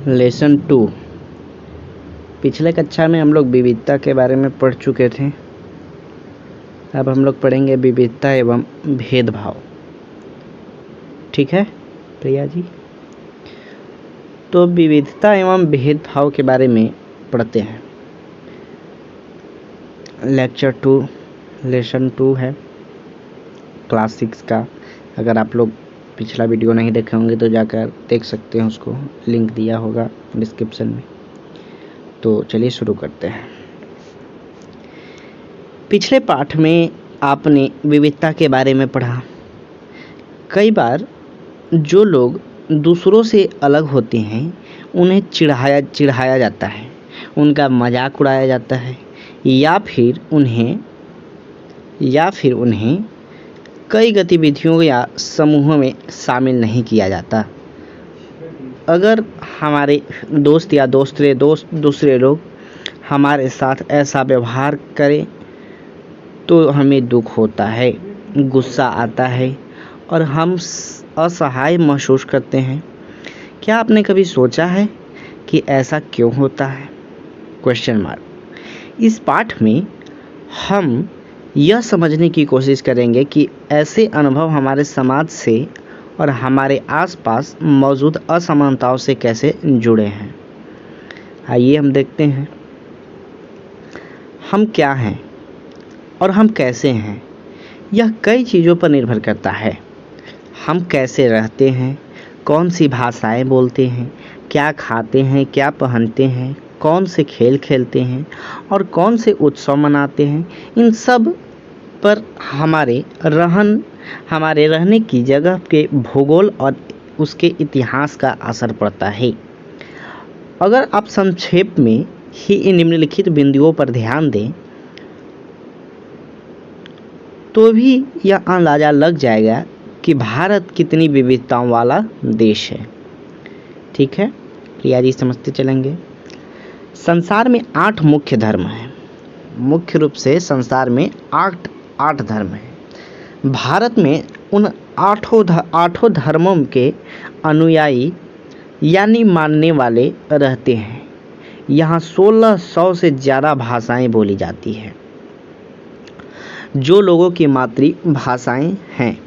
Lesson 2। पिछले कक्षा में हम लोग विविधता के बारे में पढ़ चुके थे। अब हम लोग पढ़ेंगे विविधता एवं भेदभाव। ठीक है प्रिया जी? तो विविधता एवं भेदभाव के बारे में पढ़ते हैं। लेक्चर 2 लेसन 2 है क्लास 6 का। अगर आप लोग पिछला वीडियो नहीं देखे होंगे तो जाकर देख सकते हैं, उसको लिंक दिया होगा डिस्क्रिप्शन में। तो चलिए शुरू करते हैं। पिछले पाठ में आपने विविधता के बारे में पढ़ा। कई बार जो लोग दूसरों से अलग होते हैं उन्हें चिढ़ाया जाता है, उनका मजाक उड़ाया जाता है या फिर उन्हें कई गतिविधियों या समूहों में शामिल नहीं किया जाता। अगर हमारे दोस्त या दूसरे लोग हमारे साथ ऐसा व्यवहार करें तो हमें दुख होता है, गुस्सा आता है और हम असहाय महसूस करते हैं। क्या आपने कभी सोचा है कि ऐसा क्यों होता है? Question mark. इस पाठ में हम यह समझने की कोशिश करेंगे कि ऐसे अनुभव हमारे समाज से और हमारे आसपास मौजूद असमानताओं से कैसे जुड़े हैं। आइए हम देखते हैं। हम क्या हैं और हम कैसे हैं, यह कई चीज़ों पर निर्भर करता है। हम कैसे रहते हैं, कौन सी भाषाएं बोलते हैं, क्या खाते हैं, क्या पहनते हैं, कौन से खेल खेलते हैं और कौन से उत्सव मनाते हैं, इन सब पर हमारे रहने की जगह के भूगोल और उसके इतिहास का असर पड़ता है। अगर आप संक्षेप में ही इन निम्नलिखित बिंदुओं पर ध्यान दें तो भी यह अंदाज़ा लग जाएगा कि भारत कितनी विविधताओं वाला देश है। ठीक है प्रिया जी, समझते चलेंगे। संसार में 8 मुख्य धर्म हैं। मुख्य रूप से संसार में 8 धर्म हैं। भारत में उन आठों धर्मों के अनुयायी यानी मानने वाले रहते हैं। यहाँ 1600 से ज़्यादा भाषाएं बोली जाती हैं जो लोगों की मातृभाषाएं हैं।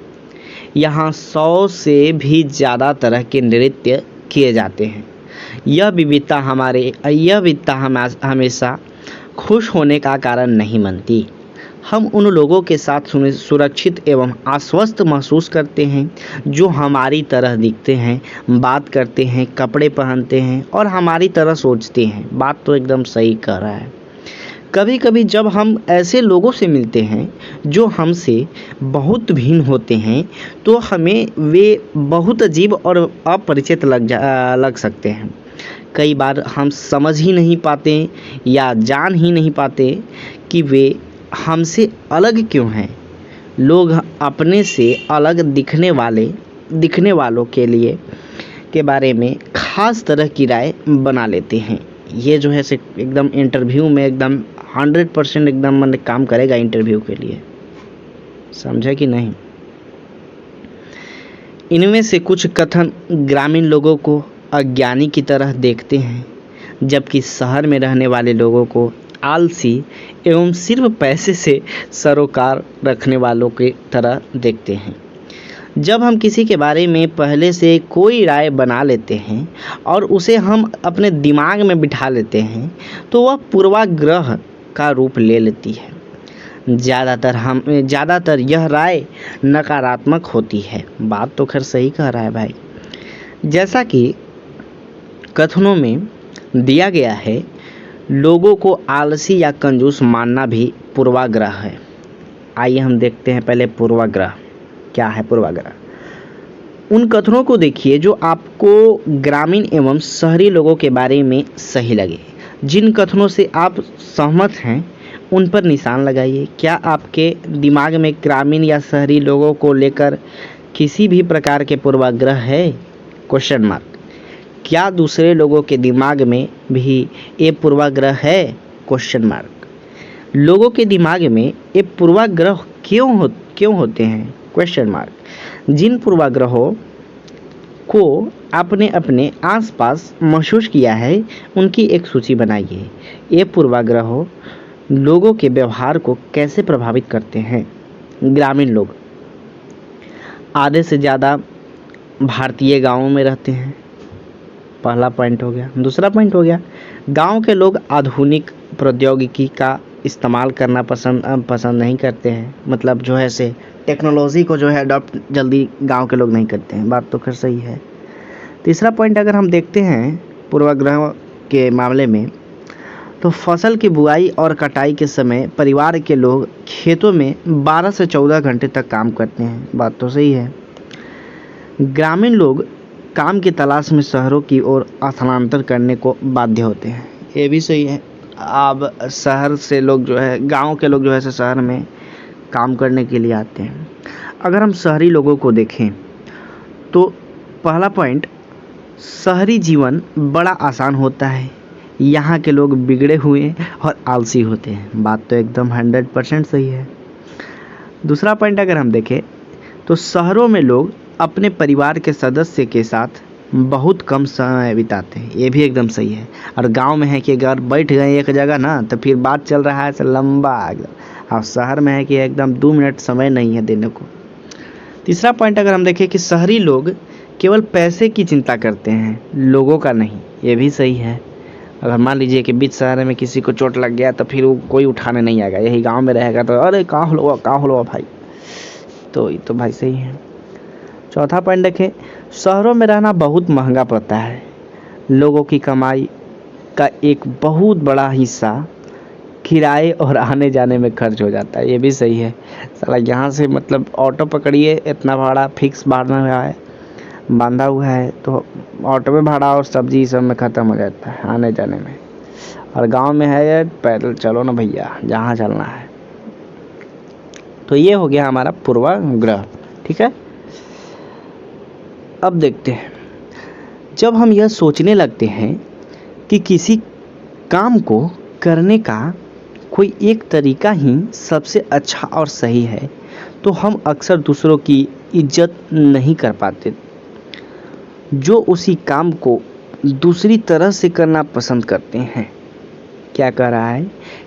यहाँ 100 से भी ज़्यादा तरह के नृत्य किए जाते हैं। यह विविधता हमेशा खुश होने का कारण नहीं बनती। हम उन लोगों के साथ सुरक्षित एवं आश्वस्त महसूस करते हैं जो हमारी तरह दिखते हैं, बात करते हैं, कपड़े पहनते हैं और हमारी तरह सोचते हैं। बात तो एकदम सही कह रहा है। कभी कभी जब हम ऐसे लोगों से मिलते हैं जो हमसे बहुत भिन्न होते हैं तो हमें वे बहुत अजीब और अपरिचित लग सकते हैं। कई बार हम समझ ही नहीं पाते या जान ही नहीं पाते कि वे हमसे अलग क्यों हैं। लोग अपने से अलग दिखने वालों के बारे में खास तरह की राय बना लेते हैं। ये जो है एकदम इंटरव्यू में एकदम 100% एकदम मन काम करेगा इंटरव्यू के लिए। समझे कि नहीं? इनमें से कुछ कथन ग्रामीण लोगों को अज्ञानी की तरह देखते हैं, जबकि शहर में रहने वाले लोगों को आलसी एवं सिर्फ पैसे से सरोकार रखने वालों की तरह देखते हैं। जब हम किसी के बारे में पहले से कोई राय बना लेते हैं और उसे हम अपने दिमाग में बिठा लेते हैं तो वह पूर्वाग्रह का रूप ले लेती है। ज़्यादातर यह राय नकारात्मक होती है। बात तो खैर सही कह रहा है भाई। जैसा कि कथनों में दिया गया है, लोगों को आलसी या कंजूस मानना भी पूर्वाग्रह है। आइए हम देखते हैं पहले पूर्वाग्रह क्या है। पूर्वाग्रह उन कथनों को देखिए जो आपको ग्रामीण एवं शहरी लोगों के बारे में सही लगे। जिन कथनों से आप सहमत हैं उन पर निशान लगाइए। क्या आपके दिमाग में ग्रामीण या शहरी लोगों को लेकर किसी भी प्रकार के पूर्वाग्रह है? Question mark. क्या दूसरे लोगों के दिमाग में भी ये पूर्वाग्रह है? Question mark. लोगों के दिमाग में ये पूर्वाग्रह क्यों होते हैं? Question mark. जिन पूर्वाग्रहों को आपने अपने आसपास महसूस किया है, उनकी एक सूची बनाइए। ये पूर्वाग्रह लोगों के व्यवहार को कैसे प्रभावित करते हैं? ग्रामीण लोग आधे से ज़्यादा भारतीय गांवों में रहते हैं, पहला पॉइंट हो गया। दूसरा पॉइंट हो गया, गांव के लोग आधुनिक प्रौद्योगिकी का इस्तेमाल करना पसंद नहीं करते हैं। मतलब जो है से टेक्नोलॉजी को जो है अडॉप्ट जल्दी गांव के लोग नहीं करते हैं। बात तो खैर सही है। तीसरा पॉइंट अगर हम देखते हैं पूर्वाग्रह के मामले में, तो फसल की बुआई और कटाई के समय परिवार के लोग खेतों में 12 से 14 घंटे तक काम करते हैं। बात तो सही है। ग्रामीण लोग काम की तलाश में शहरों की ओर स्थानांतर करने को बाध्य होते हैं। ये भी सही है। अब शहर से लोग जो है, गांव के लोग जो है से शहर में काम करने के लिए आते हैं। अगर हम शहरी लोगों को देखें तो पहला पॉइंट, शहरी जीवन बड़ा आसान होता है। यहाँ के लोग बिगड़े हुए और आलसी होते हैं। बात तो एकदम 100% सही है। दूसरा पॉइंट अगर हम देखें तो शहरों में लोग अपने परिवार के सदस्य के साथ बहुत कम समय बिताते हैं। ये भी एकदम सही है। और गांव में है कि अगर बैठ गए एक जगह ना तो फिर बात चल रहा है तो लंबा एकदम। और शहर में है कि एकदम 2 मिनट समय नहीं है देने को। तीसरा पॉइंट अगर हम देखें कि शहरी लोग केवल पैसे की चिंता करते हैं, लोगों का नहीं। ये भी सही है। अगर मान लीजिए कि बीच शहर में किसी को चोट लग गया तो फिर वो कोई उठाने नहीं आएगा। यही गांव में रहेगा तो अरे कहाँ हो भाई। तो ये तो भाई सही है। चौथा पॉइंट देखें, शहरों में रहना बहुत महंगा पड़ता है। लोगों की कमाई का एक बहुत बड़ा हिस्सा किराए और आने जाने में खर्च हो जाता है। ये भी सही है। साला यहाँ से मतलब ऑटो पकड़िए, इतना भाड़ा फिक्स बांधा हुआ है, तो ऑटो में भाड़ा और सब्जी सब में ख़त्म हो जाता है आने जाने में। और गांव में है यार, पैदल चलो ना भैया जहाँ चलना है। तो ये हो गया हमारा पूर्वाग्रह। ठीक है। अब देखते हैं, जब हम यह सोचने लगते हैं कि किसी काम को करने का कोई एक तरीका ही सबसे अच्छा और सही है, तो हम अक्सर दूसरों की इज्जत नहीं कर पाते जो उसी काम को दूसरी तरह से करना पसंद करते हैं। क्या कह रहा है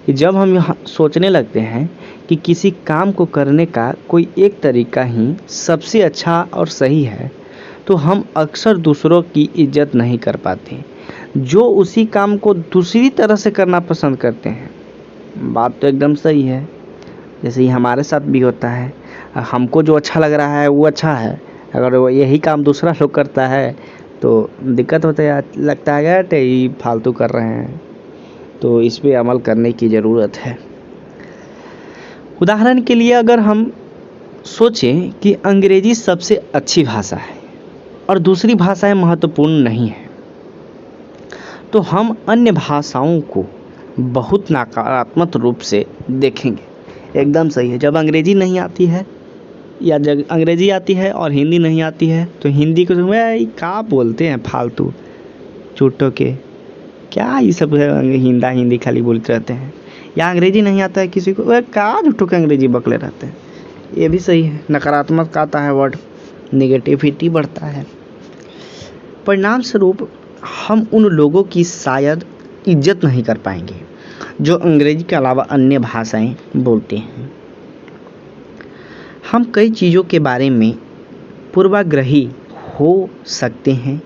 कि जब हम यह सोचने लगते हैं कि किसी काम को करने का कोई एक तरीका ही सबसे अच्छा और सही है, तो हम अक्सर दूसरों की इज्जत नहीं कर पाते जो उसी काम को दूसरी तरह से करना पसंद करते हैं। बात तो एकदम सही है। जैसे ही हमारे साथ भी होता है, हमको जो अच्छा लग रहा है वो अच्छा है, अगर वो यही काम दूसरा लोग करता है तो दिक्कत होता है। लगता है यार ये फालतू कर रहे हैं, तो इस पे अमल करने की ज़रूरत है। उदाहरण के लिए अगर हम सोचें कि अंग्रेजी सबसे अच्छी भाषा है और दूसरी भाषाएं महत्वपूर्ण नहीं है, तो हम अन्य भाषाओं को बहुत नकारात्मक रूप से देखेंगे। एकदम सही है। जब अंग्रेजी नहीं आती है या जब अंग्रेजी आती है और हिंदी नहीं आती है तो हिंदी को क्या बोलते हैं फालतू झूठों के, क्या ये सब हिंदी खाली बोलते रहते हैं। या अंग्रेजी नहीं आता है किसी को, क्या झूठों के अंग्रेजी बकले रहते हैं। ये भी सही है। नकारात्मक आता है वर्ड, नेगेटिविटी बढ़ता है। परिणाम स्वरूप हम उन लोगों की शायद इज्जत नहीं कर पाएंगे जो अंग्रेजी के अलावा अन्य भाषाएं बोलते हैं। हम कई चीज़ों के बारे में पूर्वाग्रही हो सकते हैं।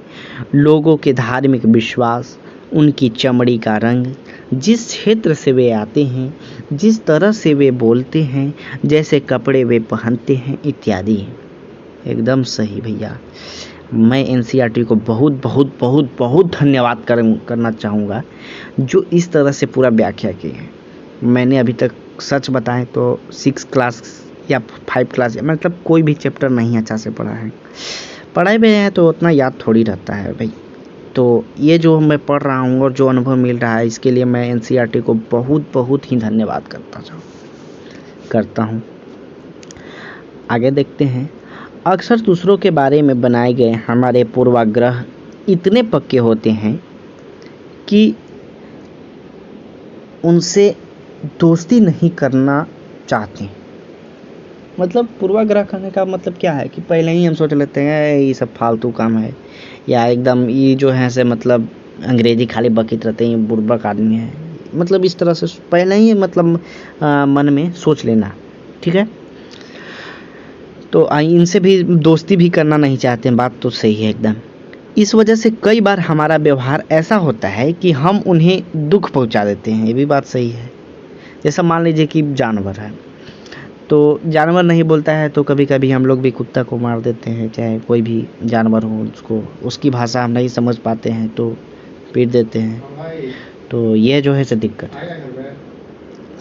लोगों के धार्मिक विश्वास, उनकी चमड़ी का रंग, जिस क्षेत्र से वे आते हैं, जिस तरह से वे बोलते हैं, जैसे कपड़े वे पहनते हैं इत्यादि। एकदम सही भैया। मैं एनसीईआरटी को बहुत बहुत बहुत बहुत धन्यवाद करना चाहूँगा जो इस तरह से पूरा व्याख्या की है। मैंने अभी तक सच बताएं तो 6 क्लास या 5 क्लास मतलब कोई भी चैप्टर नहीं अच्छा से पढ़ा है। पढ़ाई में है तो उतना याद थोड़ी रहता है भाई। तो ये जो मैं पढ़ रहा हूँ और जो अनुभव मिल रहा है, इसके लिए मैं एनसीईआरटी को बहुत बहुत ही धन्यवाद करता हूँ। आगे देखते हैं। अक्सर दूसरों के बारे में बनाए गए हमारे पूर्वाग्रह इतने पक्के होते हैं कि उनसे दोस्ती नहीं करना चाहते, मतलब पूर्वाग्रह करने का मतलब क्या है कि पहले ही हम सोच लेते हैं ये सब फालतू काम है, या एकदम ये जो है से मतलब अंग्रेजी खाली बकीत रहते हैं, ये बुड़बक आदमी है, मतलब इस तरह से पहले ही मतलब मन में सोच लेना। ठीक है, तो इनसे भी दोस्ती भी करना नहीं चाहते हैं, बात तो सही है एकदम। इस वजह से कई बार हमारा व्यवहार ऐसा होता है कि हम उन्हें दुख पहुंचा देते हैं, ये भी बात सही है। जैसा मान लीजिए कि जानवर है, तो जानवर नहीं बोलता है तो कभी कभी हम लोग भी कुत्ता को मार देते हैं, चाहे कोई भी जानवर हो, उसको उसकी भाषा हम नहीं समझ पाते हैं तो पीट देते हैं। तो ये जो है से दिक्कत है।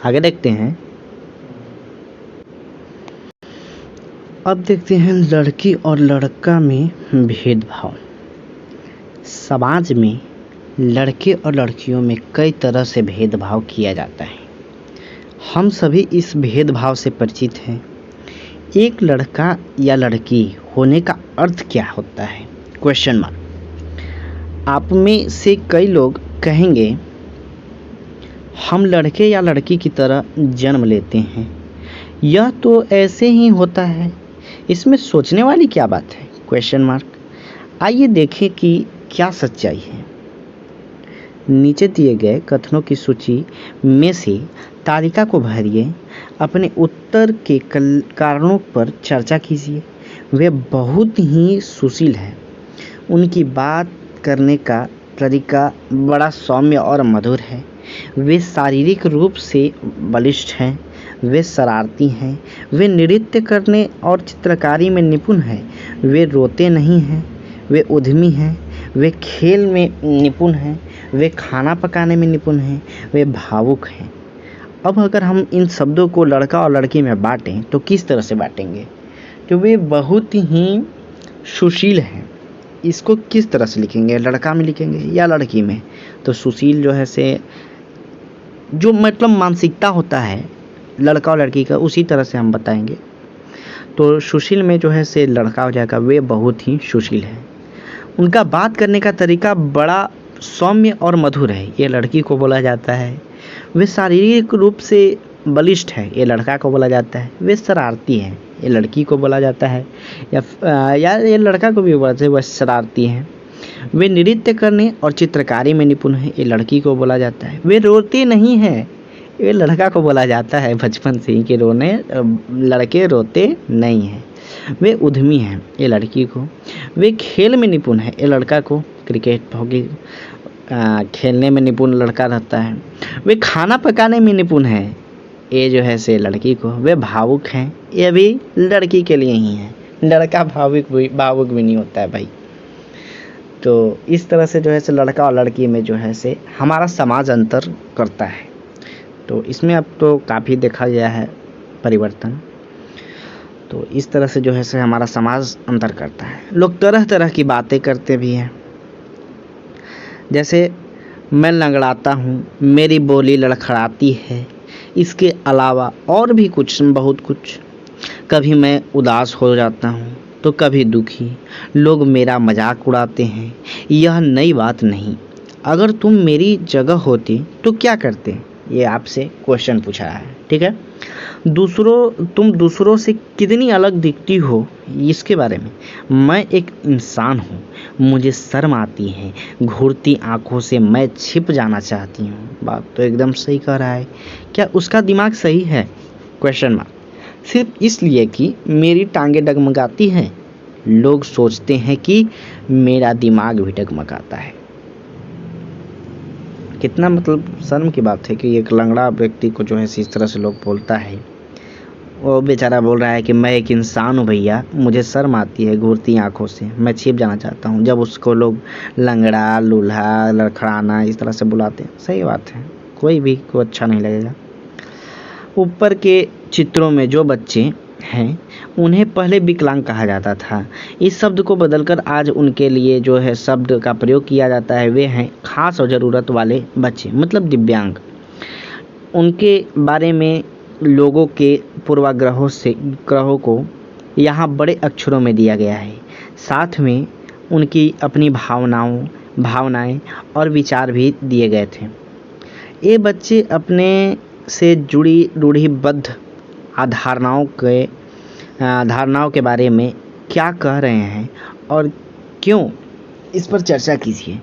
आगे देखते हैं। अब देखते हैं लड़की और लड़का में भेदभाव। समाज में लड़के और लड़कियों में कई तरह से भेदभाव किया जाता है। हम सभी इस भेदभाव से परिचित हैं। एक लड़का या लड़की होने का अर्थ क्या होता है? Question mark. आप में से कई लोग कहेंगे हम लड़के या लड़की की तरह जन्म लेते हैं, यह तो ऐसे ही होता है, इसमें सोचने वाली क्या बात है? Question mark. आइए देखें कि क्या सच्चाई है। नीचे दिए गए कथनों की सूची में से तालिका को भरिए, अपने उत्तर के कारणों पर चर्चा कीजिए। वे बहुत ही सुशील हैं, उनकी बात करने का तरीका बड़ा सौम्य और मधुर है। वे शारीरिक रूप से बलिष्ठ हैं, वे शरारती हैं, वे नृत्य करने और चित्रकारी में निपुण हैं, वे रोते नहीं हैं, वे उद्यमी हैं, वे खेल में निपुण हैं, वे खाना पकाने में निपुण हैं, वे भावुक हैं। अब अगर हम इन शब्दों को लड़का और लड़की में बांटें तो किस तरह से बांटेंगे? तो वे बहुत ही सुशील हैं। इसको किस तरह से लिखेंगे? लड़का में लिखेंगे या लड़की में? तो सुशील जो है से जो मतलब मानसिकता होता है लड़का और लड़की का, उसी तरह से हम बताएंगे। तो सुशील में जो है से लड़का हो जाएगा, वे बहुत ही सुशील हैं। उनका बात करने का तरीका बड़ा सौम्य और मधुर है, ये लड़की को बोला जाता है। वे शारीरिक रूप से बलिष्ठ है, ये लड़का को बोला जाता है। वे शरारती हैं, ये लड़की को बोला जाता है, या ये लड़का को भी बोलते हैं, वह शरारती हैं। वे नृत्य करने और चित्रकारी में निपुण हैं, ये लड़की को बोला जाता है। वे रोते नहीं हैं, ये लड़का को बोला जाता है बचपन से ही कि लड़के रोते नहीं हैं। वे उद्यमी हैं, ये लड़की को। वे खेल में निपुण है, ये लड़का को। क्रिकेट हॉकी खेलने में निपुण लड़का रहता है। वे खाना पकाने में निपुण है, ये जो है से लड़की को। वे भावुक हैं, ये भी लड़की के लिए ही है। लड़का भावुक भी नहीं होता है भाई। तो इस तरह से जो है से लड़का और लड़की में जो है से हमारा समाज अंतर करता है। तो इसमें अब तो काफ़ी देखा गया है परिवर्तन। तो इस तरह से जो है से हमारा समाज अंतर करता है। लोग तरह तरह की बातें करते भी हैं, जैसे मैं लंगड़ाता हूँ, मेरी बोली लड़खड़ाती है, इसके अलावा और भी कुछ, बहुत कुछ। कभी मैं उदास हो जाता हूँ तो कभी दुखी। लोग मेरा मजाक उड़ाते हैं, यह नई बात नहीं। अगर तुम मेरी जगह होती तो क्या करते? ये आपसे क्वेश्चन पूछा है। ठीक है, तुम दूसरों से कितनी अलग दिखती हो, इसके बारे में। मैं एक इंसान हूँ, मुझे शर्म आती है, घूरती आंखों से मैं छिप जाना चाहती हूँ। बात तो एकदम सही कह रहा है। क्या उसका दिमाग सही है? Question mark. सिर्फ इसलिए कि मेरी टांगें डगमगाती हैं, लोग सोचते हैं कि मेरा दिमाग भी डगमगाता है। कितना मतलब शर्म की बात है कि एक लंगड़ा व्यक्ति को जो है इस तरह से लोग बोलता है। वो बेचारा बोल रहा है कि मैं एक इंसान हूँ भैया, मुझे शर्म आती है, घूरती आंखों से मैं छिप जाना चाहता हूँ। जब उसको लोग लंगड़ा, लूल्हा, लड़खड़ाना इस तरह से बुलाते हैं, सही बात है, कोई भी को अच्छा नहीं लगेगा। ऊपर के चित्रों में जो बच्चे हैं उन्हें पहले विकलांग कहा जाता था। इस शब्द को बदलकर आज उनके लिए जो है शब्द का प्रयोग किया जाता है, वे हैं खास और ज़रूरत वाले बच्चे, मतलब दिव्यांग। उनके बारे में लोगों के पूर्वाग्रहों को यहाँ बड़े अक्षरों में दिया गया है। साथ में उनकी अपनी भावनाएं और विचार भी दिए गए थे। ये बच्चे अपने से जुड़ी रूढ़िबद्ध अवधारणाओं के धारणाओं के बारे में क्या कह रहे हैं और क्यों, इस पर चर्चा कीजिए।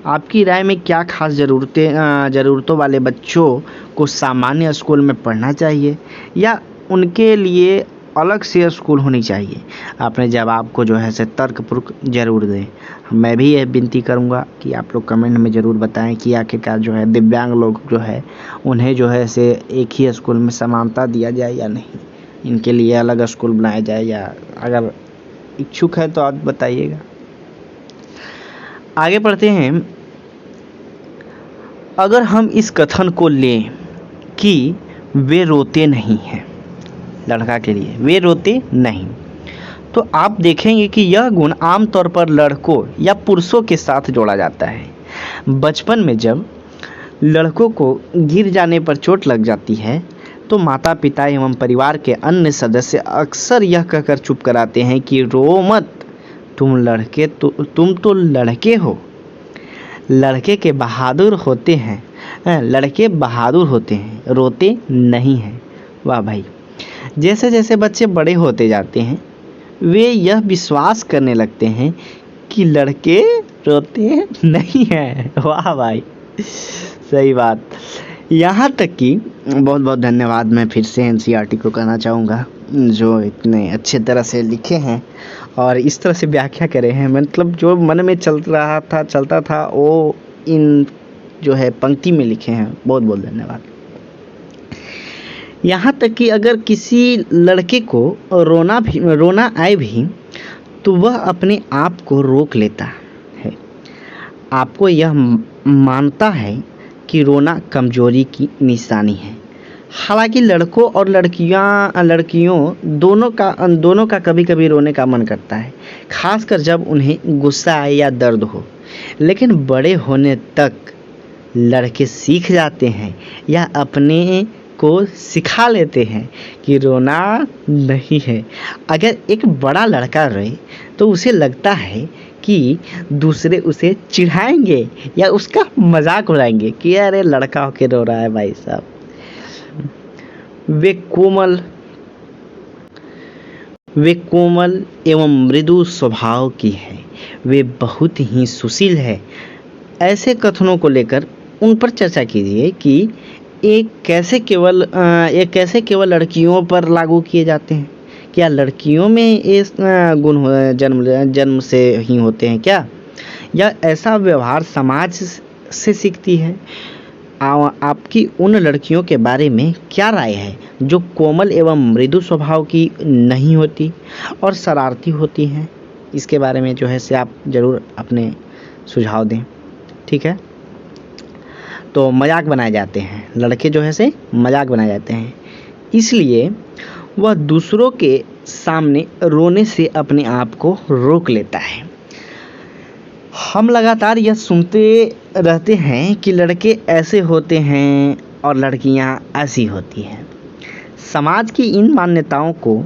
आपकी राय में क्या खास ज़रूरतों वाले बच्चों को सामान्य स्कूल में पढ़ना चाहिए या उनके लिए अलग से स्कूल होनी चाहिए? अपने जवाब को जो है से तर्कपूर्वक ज़रूर दें। मैं भी यह विनती करूंगा कि आप लोग कमेंट में ज़रूर बताएं कि आखिरकार जो है दिव्यांग लोग जो है उन्हें जो है से एक ही स्कूल में समानता दिया जाए या नहीं, इनके लिए अलग स्कूल बनाया जाए, या अगर इच्छुक है तो आप बताइएगा। आगे बढ़ते हैं। अगर हम इस कथन को लें कि वे रोते नहीं हैं, लड़का के लिए वे रोते नहीं, तो आप देखेंगे कि यह गुण आमतौर पर लड़कों या पुरुषों के साथ जोड़ा जाता है। बचपन में जब लड़कों को गिर जाने पर चोट लग जाती है तो माता पिता एवं परिवार के अन्य सदस्य अक्सर यह कहकर चुप कराते हैं कि रो मत, तुम तो लड़के हो। लड़के बहादुर होते हैं, रोते नहीं हैं। वाह भाई। जैसे जैसे बच्चे बड़े होते जाते हैं वे यह विश्वास करने लगते हैं कि लड़के रोते नहीं हैं। वाह भाई, सही बात। यहाँ तक कि बहुत बहुत धन्यवाद मैं फिर से एनसीईआरटी को कहना चाहूँगा जो इतने अच्छे तरह से लिखे हैं और इस तरह से व्याख्या करे हैं। मतलब जो मन में चलता था वो इन जो है पंक्ति में लिखे हैं। बहुत बहुत धन्यवाद। यहाँ तक कि अगर किसी लड़के को रोना आए भी तो वह अपने आप को रोक लेता है। आपको यह मानता है कि रोना कमजोरी की निशानी है। हालांकि लड़कों और लड़कियों दोनों का कभी कभी रोने का मन करता है, खासकर जब उन्हें गुस्सा आए या दर्द हो। लेकिन बड़े होने तक लड़के सीख जाते हैं या अपने को सिखा लेते हैं कि रोना नहीं है। अगर एक बड़ा लड़का रोए तो उसे लगता है कि दूसरे उसे चिढ़ाएंगे या उसका मजाक उड़ाएंगे कि अरे लड़का होके रो रहा है भाई साहब। वे कोमल एवं मृदु स्वभाव की है, वे बहुत ही सुशील है। ऐसे कथनों को लेकर उन पर चर्चा कीजिए कि ये कैसे केवल लड़कियों पर लागू किए जाते हैं। क्या लड़कियों में ये गुण जन्म से ही होते हैं क्या, या ऐसा व्यवहार समाज से सीखती है? आपकी उन लड़कियों के बारे में क्या राय है जो कोमल एवं मृदु स्वभाव की नहीं होती और शरारती होती हैं? इसके बारे में जो है से आप ज़रूर अपने सुझाव दें। ठीक है। तो मजाक बनाए जाते हैं, लड़के जो है से मजाक बनाए जाते हैं, इसलिए वह दूसरों के सामने रोने से अपने आप को रोक लेता है। हम लगातार यह सुनते रहते हैं कि लड़के ऐसे होते हैं और लड़कियां ऐसी होती हैं। समाज की इन मान्यताओं को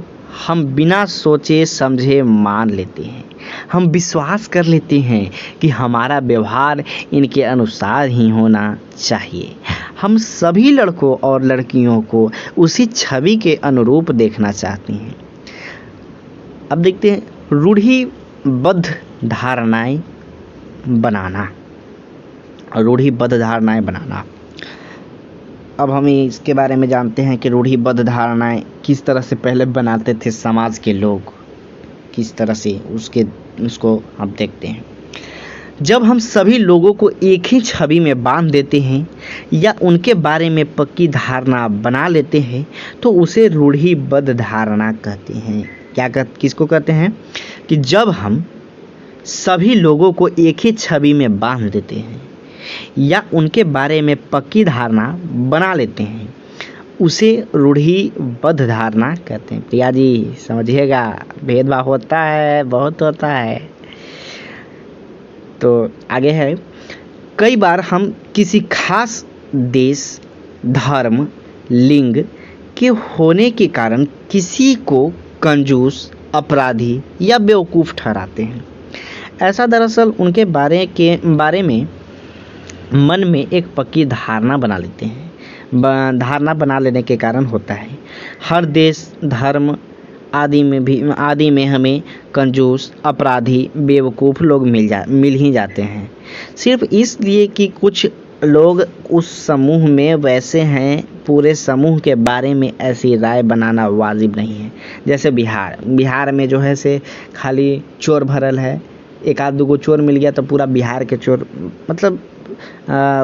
हम बिना सोचे समझे मान लेते हैं। हम विश्वास कर लेते हैं कि हमारा व्यवहार इनके अनुसार ही होना चाहिए। हम सभी लड़कों और लड़कियों को उसी छवि के अनुरूप देखना चाहते हैं। अब देखते हैं रूढ़िबद्ध धारणाएं बनाना। अब हम इसके बारे में जानते हैं कि रूढ़िबद्ध धारणाएं किस तरह से पहले बनाते थे समाज के लोग, किस तरह से उसको हम देखते हैं। जब हम सभी लोगों को एक ही छवि में बांध देते हैं या उनके बारे में पक्की धारणा बना लेते हैं तो उसे रूढ़िबद्ध धारणा कहते हैं। किसको कहते हैं? कि जब हम सभी लोगों को एक ही छवि में बांध देते हैं या उनके बारे में पक्की धारणा बना लेते हैं उसे रूढ़िबद्ध धारणा कहते हैं। प्रिया जी समझिएगा, भेदभाव होता है, बहुत होता है। तो आगे है, कई बार हम किसी खास देश, धर्म, लिंग के होने के कारण किसी को कंजूस, अपराधी या बेवकूफ़ ठहराते हैं। ऐसा दरअसल उनके बारे में मन में एक पक्की धारणा बना लेते हैं। धारणा बना लेने के कारण होता है। हर देश, धर्म आदि में हमें कंजूस, अपराधी, बेवकूफ़ लोग मिल ही जाते हैं, सिर्फ इसलिए कि कुछ लोग उस समूह में वैसे हैं। पूरे समूह के बारे में ऐसी राय बनाना वाजिब नहीं है। जैसे बिहार में जो है से खाली चोर भरल है, एक आध दो चोर मिल गया तो पूरा बिहार के चोर, मतलब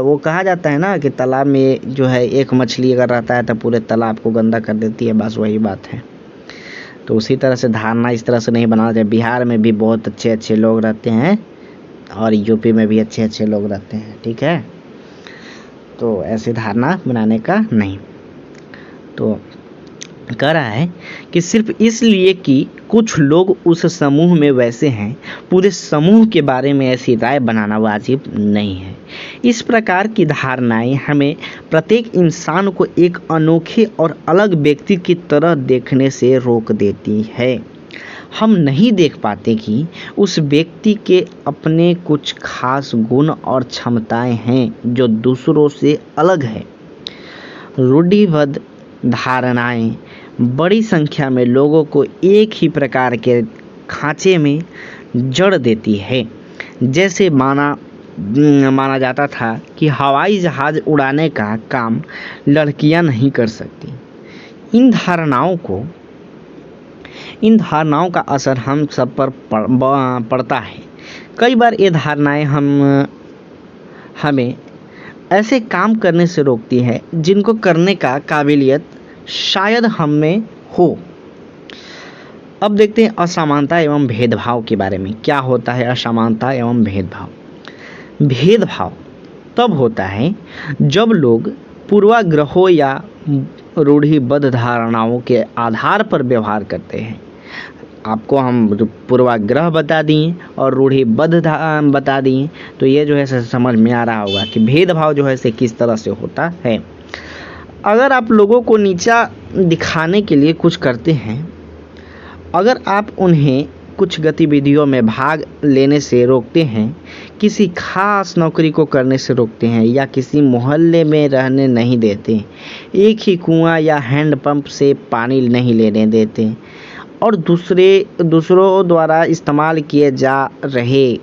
वो कहा जाता है ना कि तालाब में जो है एक मछली अगर रहता है तो पूरे तालाब को गंदा कर देती है, बस वही बात है। तो उसी तरह से धारणा इस तरह से नहीं बनाना चाहिए। बिहार में भी बहुत अच्छे अच्छे लोग रहते हैं और यूपी में भी अच्छे अच्छे लोग रहते हैं, ठीक है। तो ऐसी धारणा बनाने का नहीं। तो कह रहा है कि सिर्फ इसलिए कि कुछ लोग उस समूह में वैसे हैं, पूरे समूह के बारे में ऐसी राय बनाना वाजिब नहीं है। इस प्रकार की धारणाएं हमें प्रत्येक इंसान को एक अनोखे और अलग व्यक्ति की तरह देखने से रोक देती है। हम नहीं देख पाते कि उस व्यक्ति के अपने कुछ खास गुण और क्षमताएं हैं जो दूसरों से अलग है। रूढ़िबद्ध धारणाएं बड़ी संख्या में लोगों को एक ही प्रकार के खांचे में जड़ देती है। जैसे माना जाता था कि हवाई जहाज उड़ाने का काम लड़कियां नहीं कर सकती। इन धारणाओं का असर हम सब पर पड़ता है। कई बार ये धारणाएं हमें ऐसे काम करने से रोकती है जिनको करने का काबिलियत शायद हम में हो। अब देखते हैं असमानता एवं भेदभाव के बारे में। क्या होता है असमानता एवं भेदभाव? भेदभाव तब होता है जब लोग पूर्वाग्रहों या रूढ़िबद्ध धारणाओं के आधार पर व्यवहार करते हैं। आपको हम पूर्वाग्रह बता दिए और रूढ़िबद्ध बता दिए, तो ये जो है समझ में आ रहा होगा कि भेदभाव जो है किस तरह से होता है। अगर आप लोगों को नीचा दिखाने के लिए कुछ करते हैं, अगर आप उन्हें कुछ गतिविधियों में भाग लेने से रोकते हैं, किसी खास नौकरी को करने से रोकते हैं या किसी मोहल्ले में रहने नहीं देते, एक ही कुआं या हैंडपंप से पानी नहीं लेने देते और दूसरों द्वारा इस्तेमाल किए जा रहे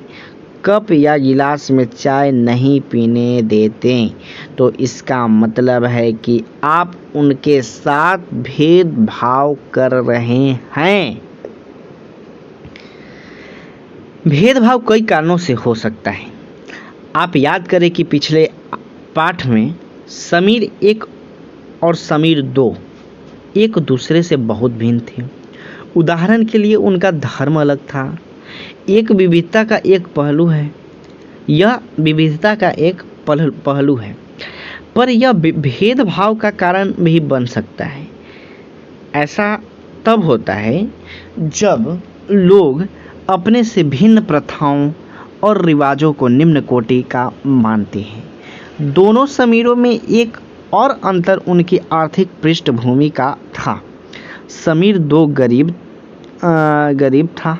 कप या गिलास में चाय नहीं पीने देते, तो इसका मतलब है कि आप उनके साथ भेदभाव कर रहे हैं। भेदभाव कई कारणों से हो सकता है। आप याद करें कि पिछले पाठ में समीर 1 और समीर 2 एक दूसरे से बहुत भिन्न थे। उदाहरण के लिए उनका धर्म अलग था। एक विविधता का एक पहलू है, यह विविधता का एक पहलू है, पर यह भेदभाव का कारण भी बन सकता है। ऐसा तब होता है जब लोग अपने से भिन्न प्रथाओं और रिवाजों को निम्न कोटि का मानते हैं। दोनों समीरों में एक और अंतर उनकी आर्थिक पृष्ठभूमि का था। समीर 2 गरीब था।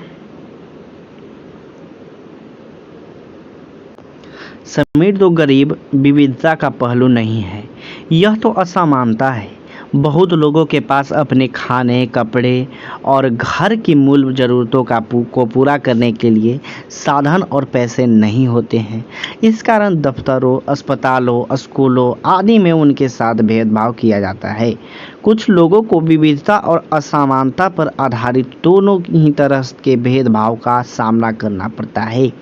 समीर 2 गरीब विविधता का पहलू नहीं है, यह तो असमानता है। बहुत लोगों के पास अपने खाने, कपड़े और घर की मूल ज़रूरतों को पूरा करने के लिए साधन और पैसे नहीं होते हैं। इस कारण दफ्तरों, अस्पतालों, स्कूलों आदि में उनके साथ भेदभाव किया जाता है। कुछ लोगों को विविधता और असमानता पर आधारित दोनों ही तरह के भेदभाव का सामना करना पड़ता है।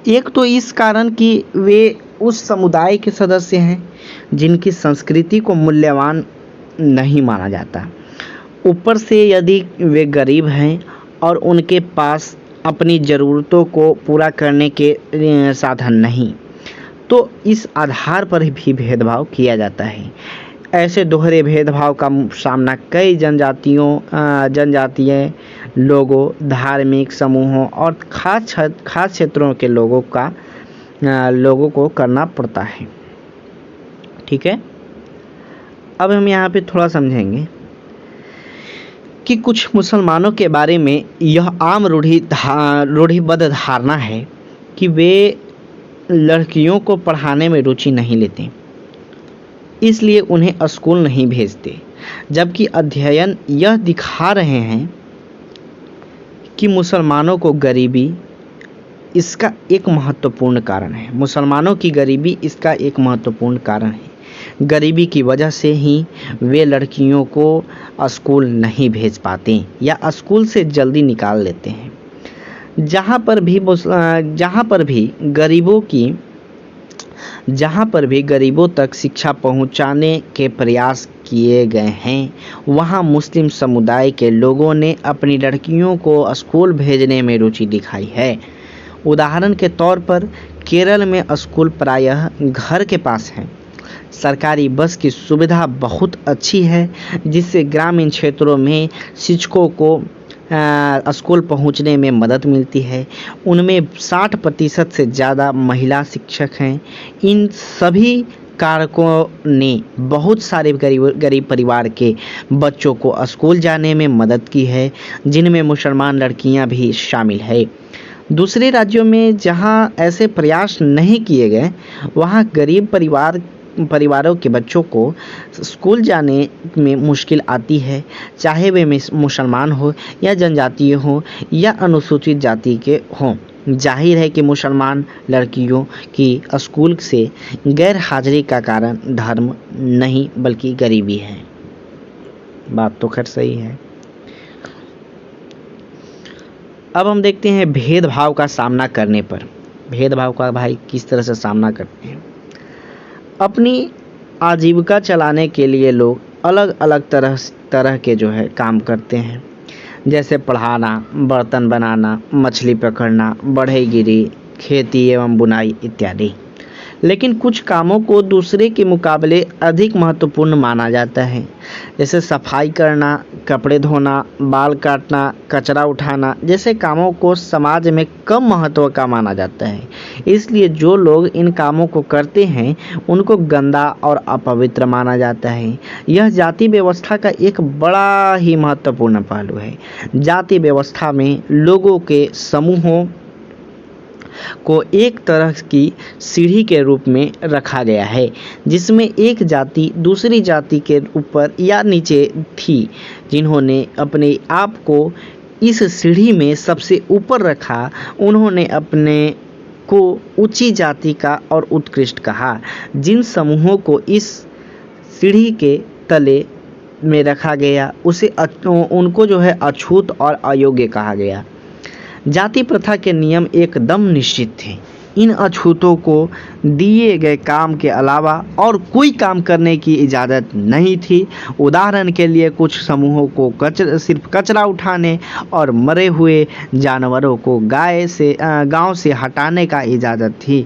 एक तो इस कारण कि वे उस समुदाय के सदस्य हैं जिनकी संस्कृति को मूल्यवान नहीं माना जाता। ऊपर से यदि वे गरीब हैं और उनके पास अपनी ज़रूरतों को पूरा करने के साधन नहीं, तो इस आधार पर भी भेदभाव किया जाता है। ऐसे दोहरे भेदभाव का सामना कई जनजातीय लोगों, धार्मिक समूहों और खास क्षेत्रों के लोगों को करना पड़ता है। ठीक है, अब हम यहाँ पे थोड़ा समझेंगे कि कुछ मुसलमानों के बारे में यह आम रूढ़िबद्ध धारणा है कि वे लड़कियों को पढ़ाने में रुचि नहीं लेते, इसलिए उन्हें स्कूल नहीं भेजते, जबकि अध्ययन यह दिखा रहे हैं कि मुसलमानों को गरीबी इसका एक महत्वपूर्ण कारण है। मुसलमानों की गरीबी इसका एक महत्वपूर्ण कारण है। गरीबी की वजह से ही वे लड़कियों को स्कूल नहीं भेज पाते या स्कूल से जल्दी निकाल लेते हैं। जहाँ पर भी गरीबों तक शिक्षा पहुँचाने के प्रयास किए गए हैं, वहाँ मुस्लिम समुदाय के लोगों ने अपनी लड़कियों को स्कूल भेजने में रुचि दिखाई है। उदाहरण के तौर पर केरल में स्कूल प्रायः घर के पास है। सरकारी बस की सुविधा बहुत अच्छी है, जिससे ग्रामीण क्षेत्रों में शिक्षकों को स्कूल पहुंचने में मदद मिलती है। उनमें 60% से ज़्यादा महिला शिक्षक हैं। इन सभी कारकों ने बहुत सारे गरीब परिवार के बच्चों को स्कूल जाने में मदद की है, जिनमें मुसलमान लड़कियां भी शामिल है। दूसरे राज्यों में जहां ऐसे प्रयास नहीं किए गए, वहां गरीब परिवारों के बच्चों को स्कूल जाने में मुश्किल आती है, चाहे वे मुसलमान हो या जनजातीय हो या अनुसूचित जाति के हों। जाहिर है कि मुसलमान लड़कियों की स्कूल से गैर हाजिरी का कारण धर्म नहीं बल्कि गरीबी है। बात तो खैर सही है। अब हम देखते हैं भेदभाव का सामना करने पर। भेदभाव का भाई किस तरह से सामना करते हैं। अपनी आजीविका चलाने के लिए लोग अलग अलग तरह के जो है काम करते हैं, जैसे पढ़ाना, बर्तन बनाना, मछली पकड़ना, बढ़ईगिरी, खेती एवं बुनाई इत्यादि। लेकिन कुछ कामों को दूसरे के मुकाबले अधिक महत्वपूर्ण माना जाता है, जैसे सफाई करना, कपड़े धोना, बाल काटना, कचरा उठाना जैसे कामों को समाज में कम महत्व का माना जाता है। इसलिए जो लोग इन कामों को करते हैं उनको गंदा और अपवित्र माना जाता है। यह जाति व्यवस्था का एक बड़ा ही महत्वपूर्ण पहलू है। जाति व्यवस्था में लोगों के समूहों को एक तरह की सीढ़ी के रूप में रखा गया है, जिसमें एक जाति दूसरी जाति के ऊपर या नीचे थी। जिन्होंने अपने आप को इस सीढ़ी में सबसे ऊपर रखा, उन्होंने अपने को ऊंची जाति का और उत्कृष्ट कहा। जिन समूहों को इस सीढ़ी के तले में रखा गया उनको जो है अछूत और अयोग्य कहा गया। जाति प्रथा के नियम एकदम निश्चित थे। इन अछूतों को दिए गए काम के अलावा और कोई काम करने की इजाज़त नहीं थी। उदाहरण के लिए कुछ समूहों को सिर्फ कचरा उठाने और मरे हुए जानवरों को गांव से हटाने का इजाज़त थी।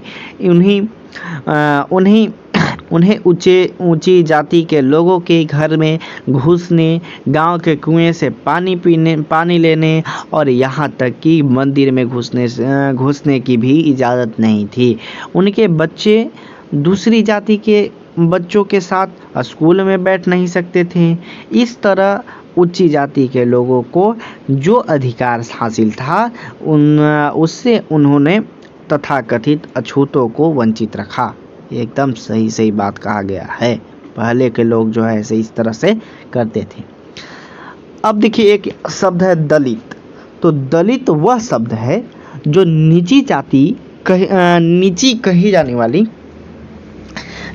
उन्हें ऊंची जाति के लोगों के घर में घुसने, गांव के कुएं से पानी लेने और यहाँ तक कि मंदिर में घुसने की भी इजाज़त नहीं थी। उनके बच्चे दूसरी जाति के बच्चों के साथ स्कूल में बैठ नहीं सकते थे। इस तरह ऊंची जाति के लोगों को जो अधिकार हासिल था उससे उन्होंने तथाकथित अछूतों को वंचित रखा। एकदम सही बात कहा गया है। पहले के लोग जो है ऐसे इस तरह से करते थे। अब देखिए एक शब्द है दलित। तो दलित वह शब्द है जो नीची कही जाने वाली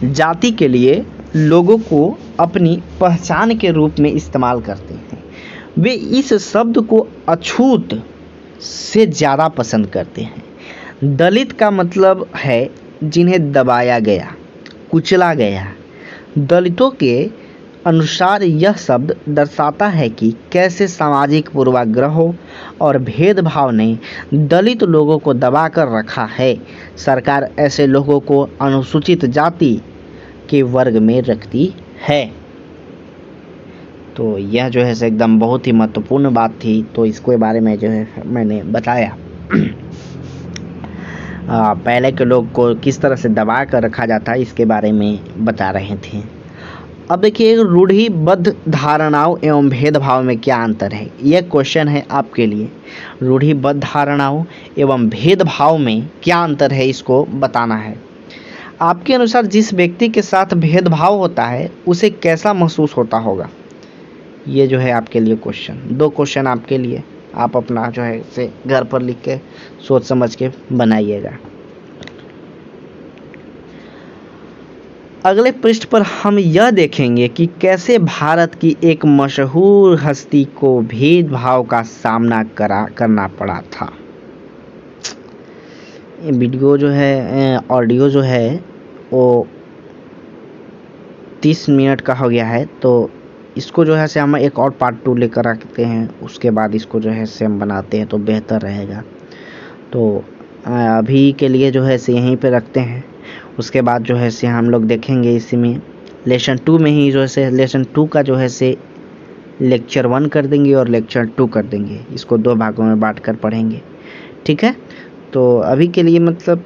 जाति के लिए लोगों को अपनी पहचान के रूप में इस्तेमाल करते हैं। वे इस शब्द को अछूत से ज़्यादा पसंद करते हैं। दलित का मतलब है जिन्हें दबाया गया, कुचला गया। दलितों के अनुसार यह शब्द दर्शाता है कि कैसे सामाजिक पूर्वाग्रहों और भेदभाव ने दलित लोगों को दबाकर रखा है। सरकार ऐसे लोगों को अनुसूचित जाति के वर्ग में रखती है। तो यह जो है एकदम बहुत ही महत्वपूर्ण बात थी। तो इसके बारे में जो है मैंने बताया। पहले के लोग को किस तरह से दबा कर रखा जाता है इसके बारे में बता रहे थे। अब देखिए रूढ़िबद्ध धारणाओं एवं भेदभाव में क्या अंतर है। यह क्वेश्चन है आपके लिए। रूढ़िबद्ध धारणाओं एवं भेदभाव में क्या अंतर है, इसको बताना है। आपके अनुसार जिस व्यक्ति के साथ भेदभाव होता है उसे कैसा महसूस होता होगा। ये जो है आपके लिए क्वेश्चन। 2 क्वेश्चन आपके लिए। आप अपना जो है इसे घर पर लिख के सोच समझ के बनाइएगा। अगले पृष्ठ पर हम यह देखेंगे कि कैसे भारत की एक मशहूर हस्ती को भेदभाव का सामना करना पड़ा था। वीडियो जो है, ऑडियो जो है वो 30 मिनट का हो गया है, तो इसको जो है से हम एक और पार्ट 2 लेकर आते हैं, उसके बाद इसको जो है से हम बनाते हैं तो बेहतर रहेगा। तो अभी के लिए जो है से यहीं पे रखते हैं, उसके बाद जो है से हम लोग देखेंगे इसी में लेसन 2 में ही जो है से लेसन 2 का जो है से लेक्चर 1 कर देंगे और लेक्चर 2 कर देंगे। इसको 2 भागों में बांट कर पढ़ेंगे, ठीक है। तो अभी के लिए मतलब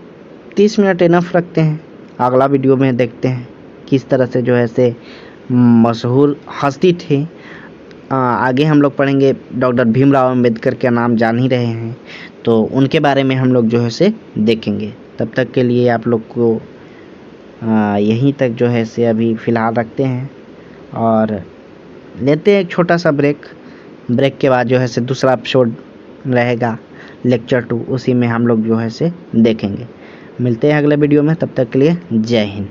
30 मिनट इनफ रखते हैं। अगला वीडियो में देखते हैं किस तरह से जो है से मशहूर हस्ती थे। आगे हम लोग पढ़ेंगे, डॉक्टर भीमराव अंबेडकर का नाम जान ही रहे हैं, तो उनके बारे में हम लोग जो है से देखेंगे। तब तक के लिए आप लोग को यहीं तक जो है से अभी फ़िलहाल रखते हैं और लेते हैं एक छोटा सा ब्रेक के बाद जो है से दूसरा एपिसोड रहेगा लेक्चर 2, उसी में हम लोग जो है से देखेंगे। मिलते हैं अगले वीडियो में, तब तक के लिए जय हिंद।